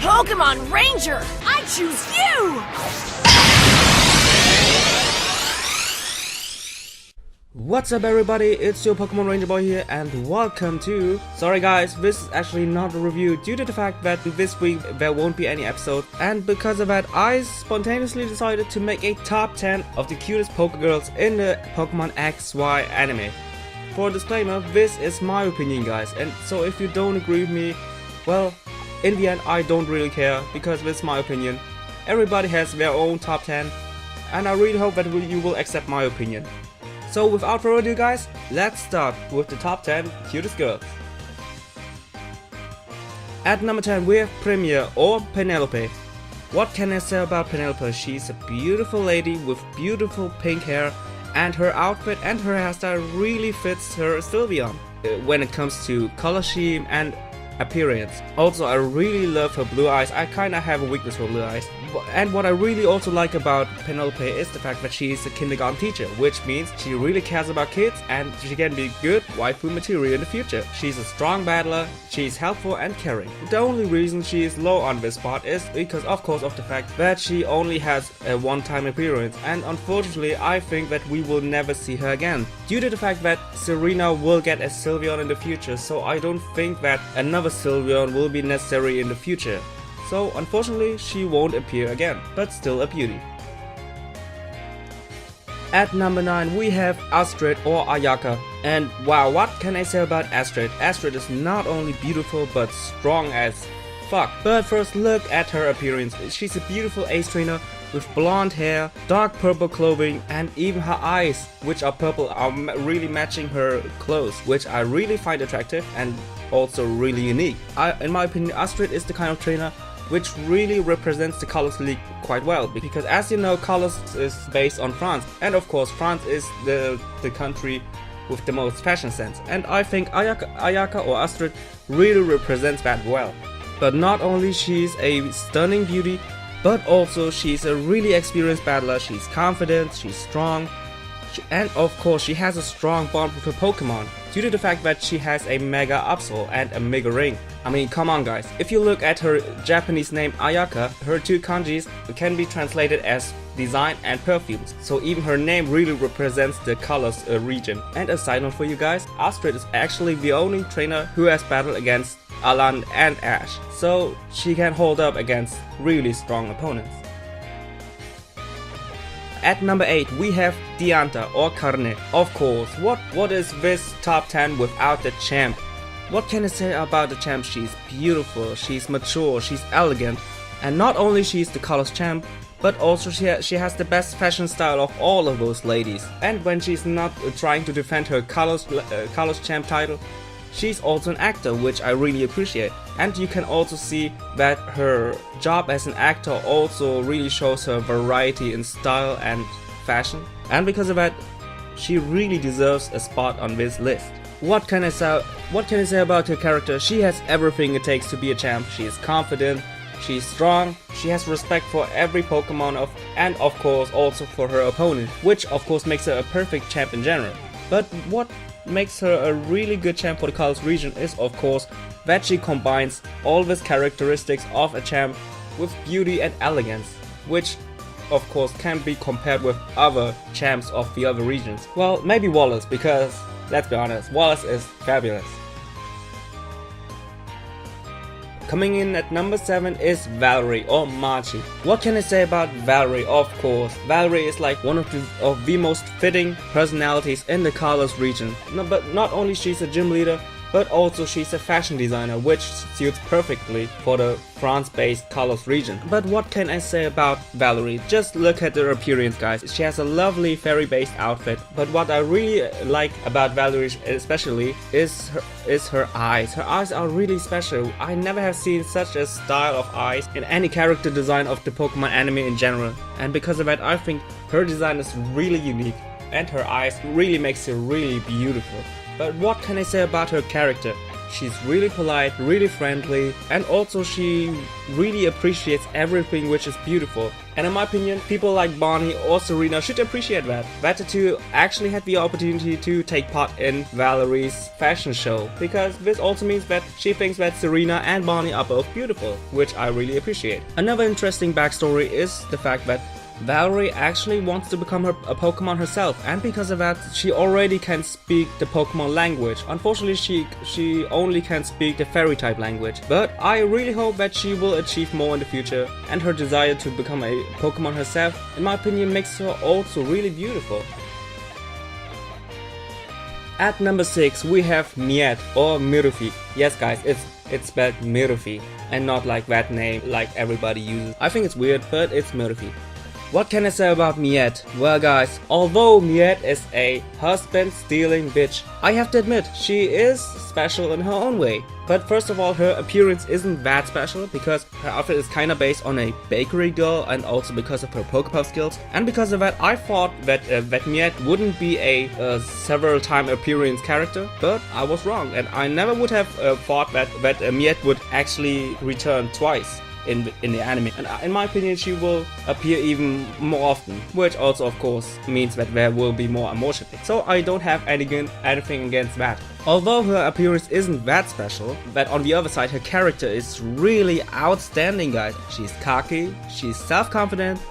Pokemon Ranger! I choose you! What's up everybody, it's your Pokemon Ranger Boy here and welcome to... Sorry guys, this is actually not a review due to the fact that this week there won't be any episode, and because of that I spontaneously decided to make a top 10 of the cutest poekgirls in the Pokemon XY anime. For a disclaimer, this is my opinion guys, and so if you don't agree with me, well, in the end I don't really care because this is my opinion. Everybody has their own top 10 and I really hope that you will accept my opinion. So without further ado guys, let's start with the top 10 cutest girls. At number 10 we have Premier or Penelope. What can I say about Penelope? She's a beautiful lady with beautiful pink hair, and her outfit and her hairstyle really fits her Sylveon when it comes to color scheme and appearance. Also, I really love her blue eyes. I kinda have a weakness for blue eyes. And what I really also like about Penelope is the fact that she is a kindergarten teacher, which means she really cares about kids and she can be good waifu material in the future. She's a strong battler, she's helpful and caring. The only reason she is low on this part is because of course of the fact that she only has a one-time appearance, and unfortunately I think that we will never see her again due to the fact that Serena will get a Sylveon in the future, so I don't think that another Sylveon will be necessary in the future. So unfortunately she won't appear again, but still a beauty. At number 9 we have Astrid or Ayaka, and wow, what can I say about Astrid? Astrid is not only beautiful but strong as fuck. But first look at her appearance. She's a beautiful ace trainer with blonde hair, dark purple clothing, and even her eyes, which are purple, are really matching her clothes, which I really find attractive and also really unique. In my opinion, Astrid is the kind of trainer which really represents the Colors League quite well, because as you know, Colors is based on France, and of course France is the country with the most fashion sense, and I think Ayaka or Astrid really represents that well. But not only she's a stunning beauty, but also she's a really experienced battler. She's confident, she's strong, and of course she has a strong bond with her Pokemon due to the fact that she has a Mega Absol and a Mega Ring. I mean, come on guys, if you look at her Japanese name Ayaka, her two kanjis can be translated as design and perfumes, so even her name really represents the colors region. And a side note for you guys, Astrid is actually the only trainer who has battled against Alan and Ash, so she can hold up against really strong opponents. At number 8 we have Diantha or Korrina. Of course, what is this top 10 without the champ? What can I say about the champ? She's beautiful, she's mature, she's elegant, and not only she's the colors champ, but also she has the best fashion style of all of those ladies. And when she's not trying to defend her colors champ title, she's also an actor, which I really appreciate. And you can also see that her job as an actor also really shows her variety in style and fashion. And because of that, she really deserves a spot on this list. What can I say about her character? She has everything it takes to be a champ. She is confident, she's strong, she has respect for every Pokemon and of course also for her opponent, which of course makes her a perfect champ in general. But what makes her a really good champ for the Colors region is of course that she combines all these characteristics of a champ with beauty and elegance, which of course can be compared with other champs of the other regions. Well, maybe Wallace, because let's be honest, Wallace is fabulous. Coming in at number 7 is Valerie or Marchi. What can I say about Valerie? Of course, Valerie is like one of the most fitting personalities in the Colors region. No, but not only she's a gym leader, but also she's a fashion designer, which suits perfectly for the France-based Colors region. But what can I say about Valerie? Just look at her appearance guys. She has a lovely fairy-based outfit, but what I really like about Valerie especially is her eyes. Her eyes are really special. I never have seen such a style of eyes in any character design of the Pokemon anime in general, and because of that I think her design is really unique and her eyes really makes her really beautiful. But what can I say about her character? she's really polite, really friendly, and also she really appreciates everything which is beautiful. And in my opinion, people like Bonnie or Serena should appreciate that. That the two actually had the opportunity to take part in Valerie's fashion show, because this also means that she thinks that Serena and Bonnie are both beautiful, which I really appreciate. Another interesting backstory is the fact that Valerie actually wants to become a Pokemon herself, and because of that she already can speak the Pokemon language. Unfortunately she only can speak the fairy type language, but I really hope that she will achieve more in the future, and her desire to become a Pokemon herself, in my opinion, makes her also really beautiful. At number 6 we have Miette or Mirufi. Yes guys, it's spelled Mirufi and not like that name like everybody uses. I think it's weird, but it's Mirufi. What can I say about Miette? Well guys, although Miette is a husband-stealing bitch, I have to admit, she is special in her own way. But first of all, her appearance isn't that special because her outfit is kinda based on a bakery girl, and also because of her Pokepuff skills. And because of that, I thought that Miette wouldn't be a several time appearance character, but I was wrong, and I never would have thought that Miette would actually return twice in the anime, and in my opinion she will appear even more often, which also of course means that there will be more amourshipping. So I don't have anything against that. Although her appearance isn't that special, but on the other side her character is really outstanding guys. She's cocky, she's self-confident,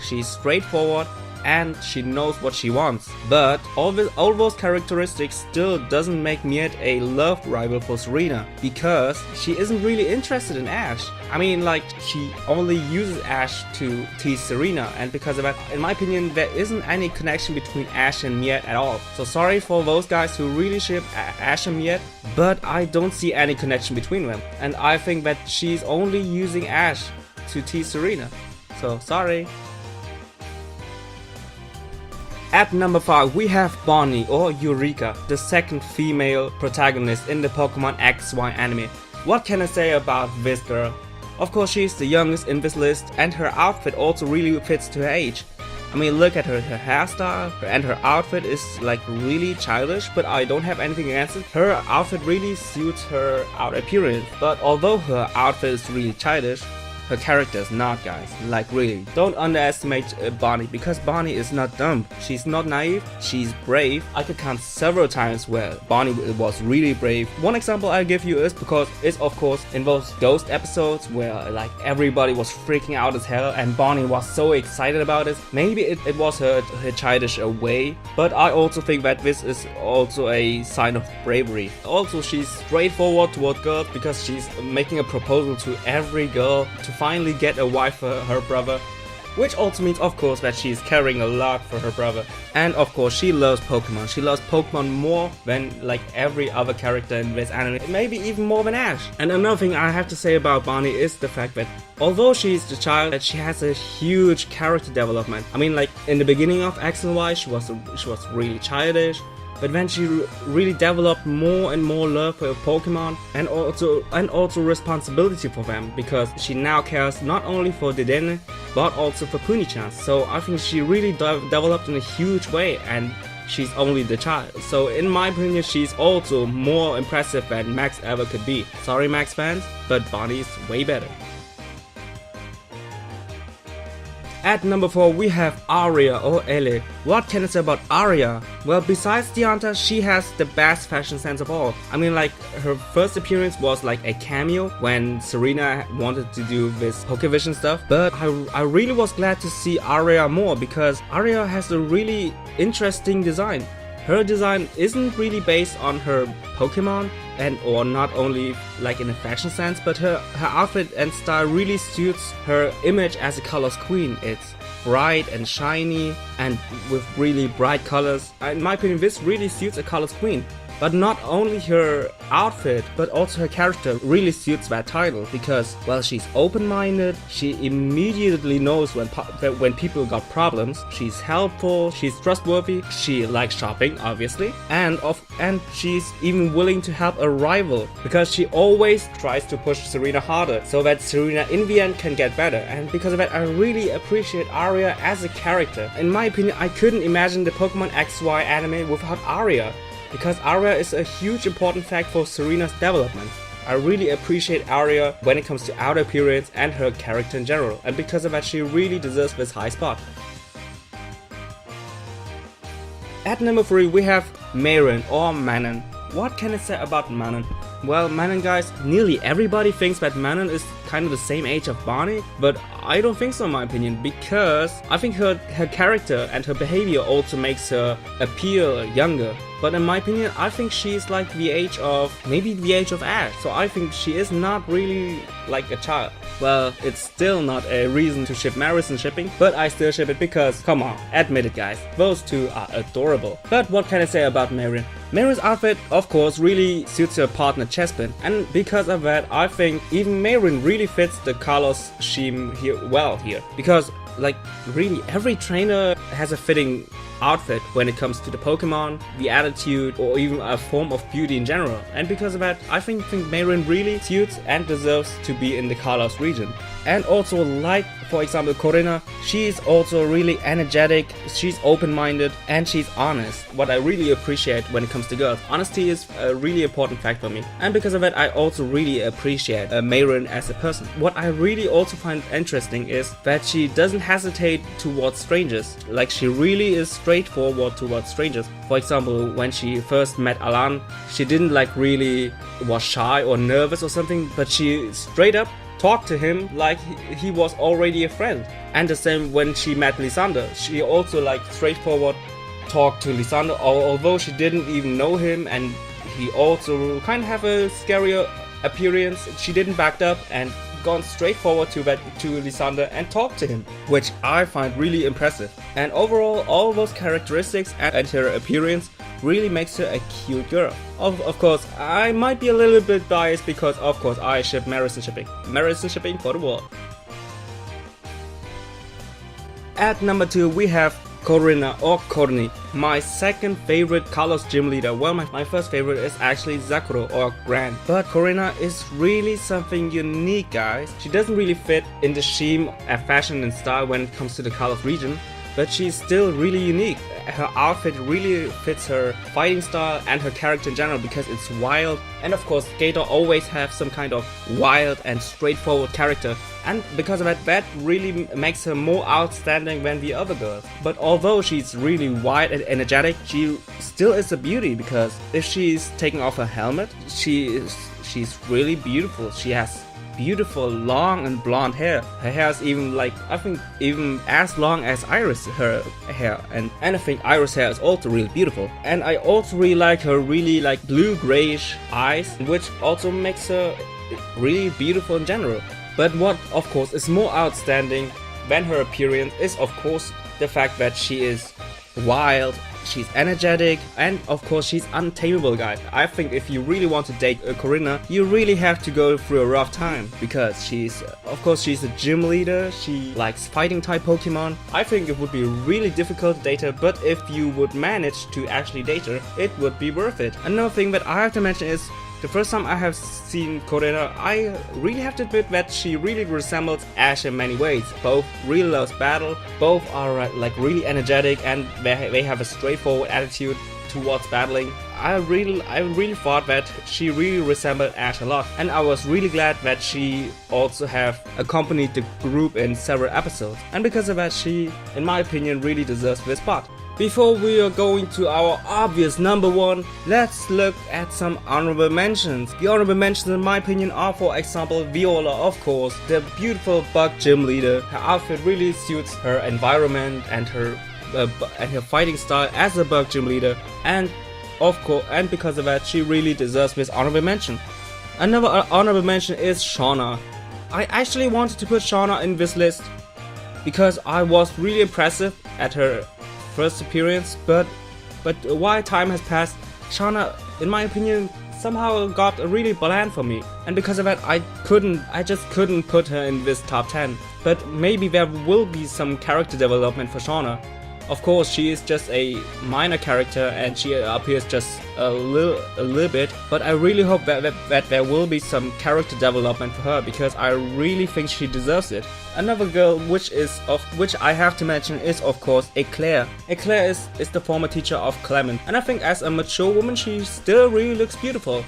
she's straightforward, and she knows what she wants. But all those characteristics still doesn't make Miette a love rival for Serena, because she isn't really interested in Ash. I mean, like, she only uses Ash to tease Serena, and because of that, in my opinion, there isn't any connection between Ash and Miette at all. So sorry for those guys who really ship Ash and Miette, but I don't see any connection between them, and I think that she's only using Ash to tease Serena. So sorry. At number 5 we have Bonnie or Eureka, the second female protagonist in the Pokemon XY anime. What can I say about this girl? Of course she's the youngest in this list, and her outfit also really fits to her age. I mean, look at her hairstyle, and her outfit is like really childish, but I don't have anything against it. Her outfit really suits her outer appearance, but although her outfit is really childish, her character is not, guys. Like really, don't underestimate Bonnie, because Bonnie is not dumb. She's not naive, she's brave. I could count several times where Bonnie was really brave. One example I'll give you is because it's of course in those ghost episodes where like everybody was freaking out as hell and Bonnie was so excited about it. Maybe it was her childish way, but I also think that this is also a sign of bravery. Also, she's straightforward toward girls because she's making a proposal to every girl to finally get a wife for her brother, which also means of course that she's caring a lot for her brother. And of course she loves Pokemon. She loves Pokemon more than like every other character in this anime, maybe even more than Ash. And another thing I have to say about Bonnie is the fact that although she's the child, that she has a huge character development. I mean, like in the beginning of X and Y she was really childish, but then she really developed more and more love for Pokemon, and also responsibility for them, because she now cares not only for Dedenne but also for Puni-chan. So I think she really developed in a huge way, and she's only the child. So in my opinion, she's also more impressive than Max ever could be. Sorry Max fans, but Bonnie is way better. At number 4 we have Aria or Ele. What can I say about Aria? Well, besides Diantha, she has the best fashion sense of all. I mean, like, her first appearance was like a cameo when Serena wanted to do this Pokevision stuff, but I really was glad to see Aria more, because Aria has a really interesting design. Her design isn't really based on her Pokemon, or not only like in a fashion sense, but her outfit and style really suits her image as a colors queen. It's bright and shiny and with really bright colors. In my opinion, this really suits a colors queen. But not only her outfit, but also her character really suits that title, because, well, she's open-minded, she immediately knows when people got problems, she's helpful, she's trustworthy, she likes shopping, obviously, and she's even willing to help a rival, because she always tries to push Serena harder, so that Serena in the end can get better. And because of that, I really appreciate Aria as a character. In my opinion, I couldn't imagine the Pokemon XY anime without Aria. because Aria is a huge important fact for Serena's development. I really appreciate Aria when it comes to outer appearance and her character in general, and because of that she really deserves this high spot. At number 3 we have Marin or Marin. What can I say about Marin? Well, Marin guys, nearly everybody thinks that Marin is kind of the same age of Barney, but I don't think so in my opinion, because I think her character and her behavior also makes her appear younger. But in my opinion, I think she's like the age of, maybe the age of Ash, so I think she is not really like a child. Well, it's still not a reason to ship Marin shipping, but I still ship it because, come on, admit it guys, those two are adorable. But what can I say about Marin? Marin's outfit, of course, really suits her partner Chespin, and because of that, I think even Marin really fits the Carlos scheme here well here, because like really every trainer has a fitting outfit when it comes to the Pokemon, the attitude, or even a form of beauty in general. And because of that, I think Marin really suits and deserves to be in the Carlos region. And also, like for example Korrina, she's also really energetic, she's open-minded, and she's honest. What I really appreciate when it comes to girls, honesty is a really important fact for me. And because of that, I also really appreciate Marin as a person. What I really also find interesting is that she doesn't hesitate towards strangers. Like, she really is straightforward towards strangers. For example, when she first met Alan, she didn't like really was shy or nervous or something, but she straight up talked to him like he was already a friend. And the same when she met Lysander, she also like straightforward talked to Lysander, although she didn't even know him, and he also kind of have a scarier appearance. She didn't back up and gone straight forward to Lysander and talked to him, which I find really impressive. And overall, all those characteristics and her appearance really makes her a cute girl. Of course, I might be a little bit biased because of course I ship Marin shipping. Marin shipping for the world. At number 2 we have Korrina or Korni, my second favorite Carlos gym leader. Well, my first favorite is actually Zakuro or Gran, but Korrina is really something unique guys. She doesn't really fit in the scheme of fashion and style when it comes to the Carlos region, but she's still really unique. Her outfit really fits her fighting style and her character in general because it's wild, and of course Gator always have some kind of wild and straightforward character, and because of that really makes her more outstanding than the other girls. But although she's really wild and energetic, she still is a beauty, because if she's taking off her helmet, she's really beautiful. She has beautiful long and blonde hair. Her hair is even like, I think even as long as Iris her hair, and I think Iris hair is also really beautiful. And I also really like her really like blue grayish eyes, which also makes her really beautiful in general. But what of course is more outstanding than her appearance is of course the fact that she is wild, she's energetic, and of course she's untamable guys. I think if you really want to date Korrina, you really have to go through a rough time, because she's a gym leader, she likes fighting type Pokemon. I think it would be really difficult to date her, but if you would manage to actually date her, it would be worth it. Another thing that I have to mention is, the first time I have seen Korrina, I really have to admit that she really resembles Ash in many ways. Both really loves battle, both are like really energetic, and they have a straightforward attitude towards battling. I really thought that she really resembled Ash a lot, and I was really glad that she also have accompanied the group in several episodes, and because of that she, in my opinion, really deserves this spot. Before we are going to our obvious number 1, let's look at some honorable mentions. The honorable mentions in my opinion are, for example, Viola, of course, the beautiful bug gym leader. Her outfit really suits her environment and her fighting style as a bug gym leader, and of course, and because of that she really deserves this honorable mention. Another honorable mention is Shauna. I actually wanted to put Shauna in this list because I was really impressive at her first appearance, but while time has passed, Shauna, in my opinion, somehow got really bland for me, and because of that I just couldn't put her in this top 10. But maybe there will be some character development for Shauna, Of course, she is just a minor character and she appears just a little bit, but I really hope that there will be some character development for her, because I really think she deserves it. Another girl which I have to mention is of course Eclair. Eclair is the former teacher of Clement, and I think as a mature woman she still really looks beautiful.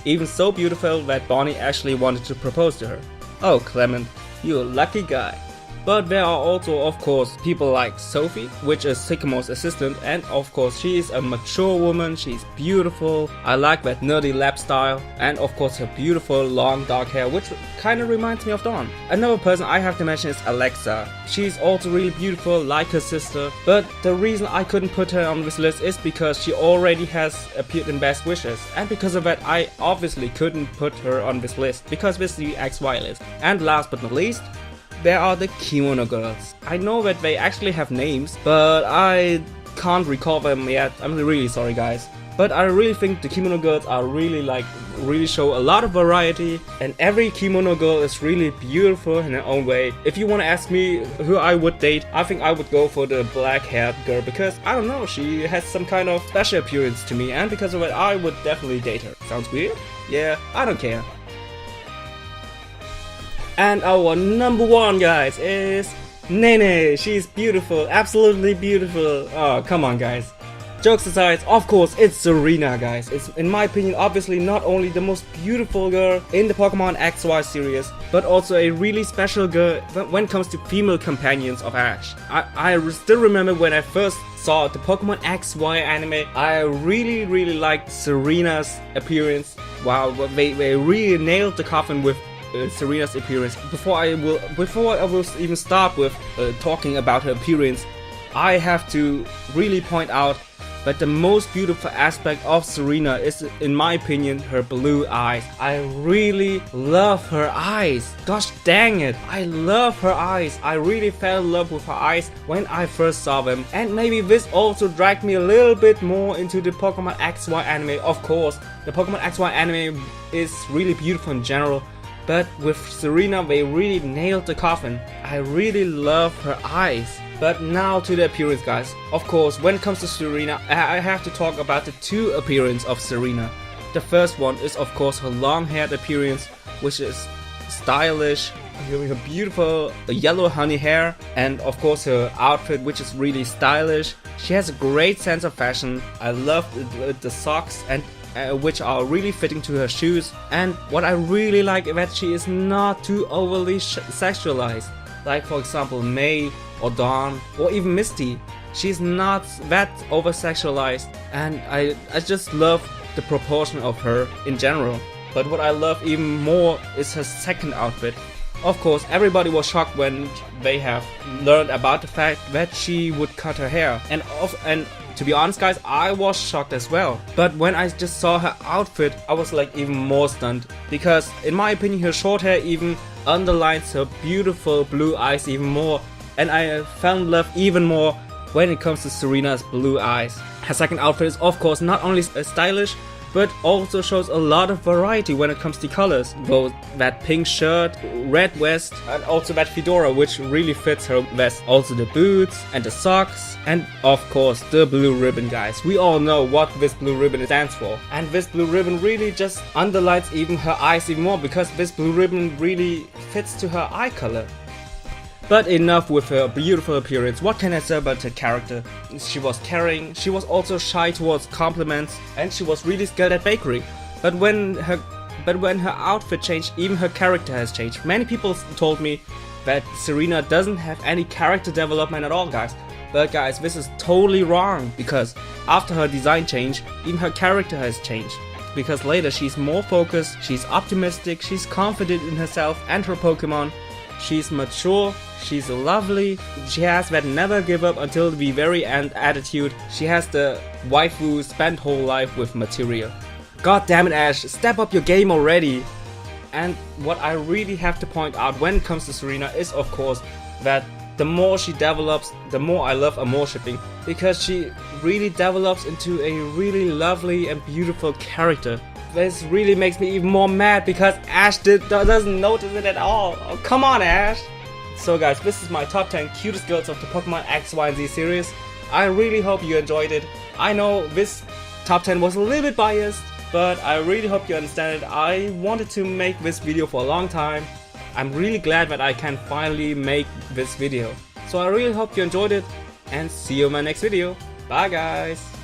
Even so beautiful that Bonnie actually wanted to propose to her. Oh Clement, you a lucky guy. But there are also of course people like Sophie, which is Sycamore's assistant, and of course she is a mature woman, she's beautiful. I like that nerdy lab style, and of course her beautiful long dark hair, which kinda reminds me of Dawn. Another person I have to mention is Alexa. She's also really beautiful like her sister, but the reason I couldn't put her on this list is because she already has appeared in Best Wishes, and because of that I obviously couldn't put her on this list, because this is the XY list. And last but not least, there are the Kimono Girls. I know that they actually have names, but I can't recall them yet. I'm really sorry guys. But I really think the Kimono Girls are really show a lot of variety, and every Kimono Girl is really beautiful in her own way. If you want to ask me who I would date, I think I would go for the black haired girl, because I don't know, she has some kind of special appearance to me, and because of it I would definitely date her. Sounds weird? Yeah, I don't care. And our number one, guys, is Nene. She's beautiful, absolutely beautiful. Oh, come on, guys. Jokes aside, of course, it's Serena, guys. It's, in my opinion, obviously not only the most beautiful girl in the Pokemon XY series, but also a really special girl when it comes to female companions of Ash. I still remember when I first saw the Pokemon XY anime, I really liked Serena's appearance. Wow, they really nailed the coffin with Serena's appearance. Before I will even start with talking about her appearance, I have to really point out that the most beautiful aspect of Serena is, in my opinion, her blue eyes. I really love her eyes. Gosh dang it, I love her eyes. I really fell in love with her eyes when I first saw them, and maybe this also dragged me a little bit more into the Pokemon XY anime. Of course, the Pokemon XY anime is really beautiful in general, but with Serena they really nailed the coffin. I really love her eyes. But now to the appearance, guys. Of course, when it comes to Serena, I have to talk about the two appearances of Serena. The first one is of course her long-haired appearance, which is stylish, her beautiful yellow honey hair, and of course her outfit, which is really stylish. She has a great sense of fashion. I love the socks, and which are really fitting to her shoes. And what I really like is that she is not too overly sexualized. Like for example May or Dawn or even Misty. She's not that over sexualized, and I just love the proportion of her in general. But what I love even more is her second outfit. Of course, everybody was shocked when they have learned about the fact that she would cut her hair, and to be honest guys, I was shocked as well. But when I just saw her outfit, I was like even more stunned, because in my opinion her short hair even underlines her beautiful blue eyes even more, and I fell in love even more when it comes to Serena's blue eyes. Her second outfit is of course not only stylish, but also shows a lot of variety when it comes to colors. Both that pink shirt, red vest, and also that fedora, which really fits her vest. Also the boots and the socks, and of course the blue ribbon, guys. We all know what this blue ribbon stands for, and this blue ribbon really just underlines even her eyes even more, because this blue ribbon really fits to her eye color. But enough with her beautiful appearance. What can I say about her character? She was caring, she was also shy towards compliments, and she was really skilled at bakery. But when her outfit changed, even her character has changed. Many people told me that Serena doesn't have any character development at all, guys. But guys, this is totally wrong, because after her design change, even her character has changed. Because later she's more focused, she's optimistic, she's confident in herself and her Pokemon. She's mature, she's lovely, she has that never give up until the very end attitude. She has the waifu spent whole life with material. God damn it Ash, step up your game already! And what I really have to point out when it comes to Serena is of course that the more she develops, the more I love amourshipping, because she really develops into a really lovely and beautiful character. This really makes me even more mad because Ash doesn't notice it at all. Oh, come on Ash! So guys, this is my top 10 cutest girls of the Pokemon X, Y, and Z series. I really hope you enjoyed it. I know this top 10 was a little bit biased, but I really hope you understand it. I wanted to make this video for a long time. I'm really glad that I can finally make this video. So I really hope you enjoyed it, and see you in my next video. Bye guys!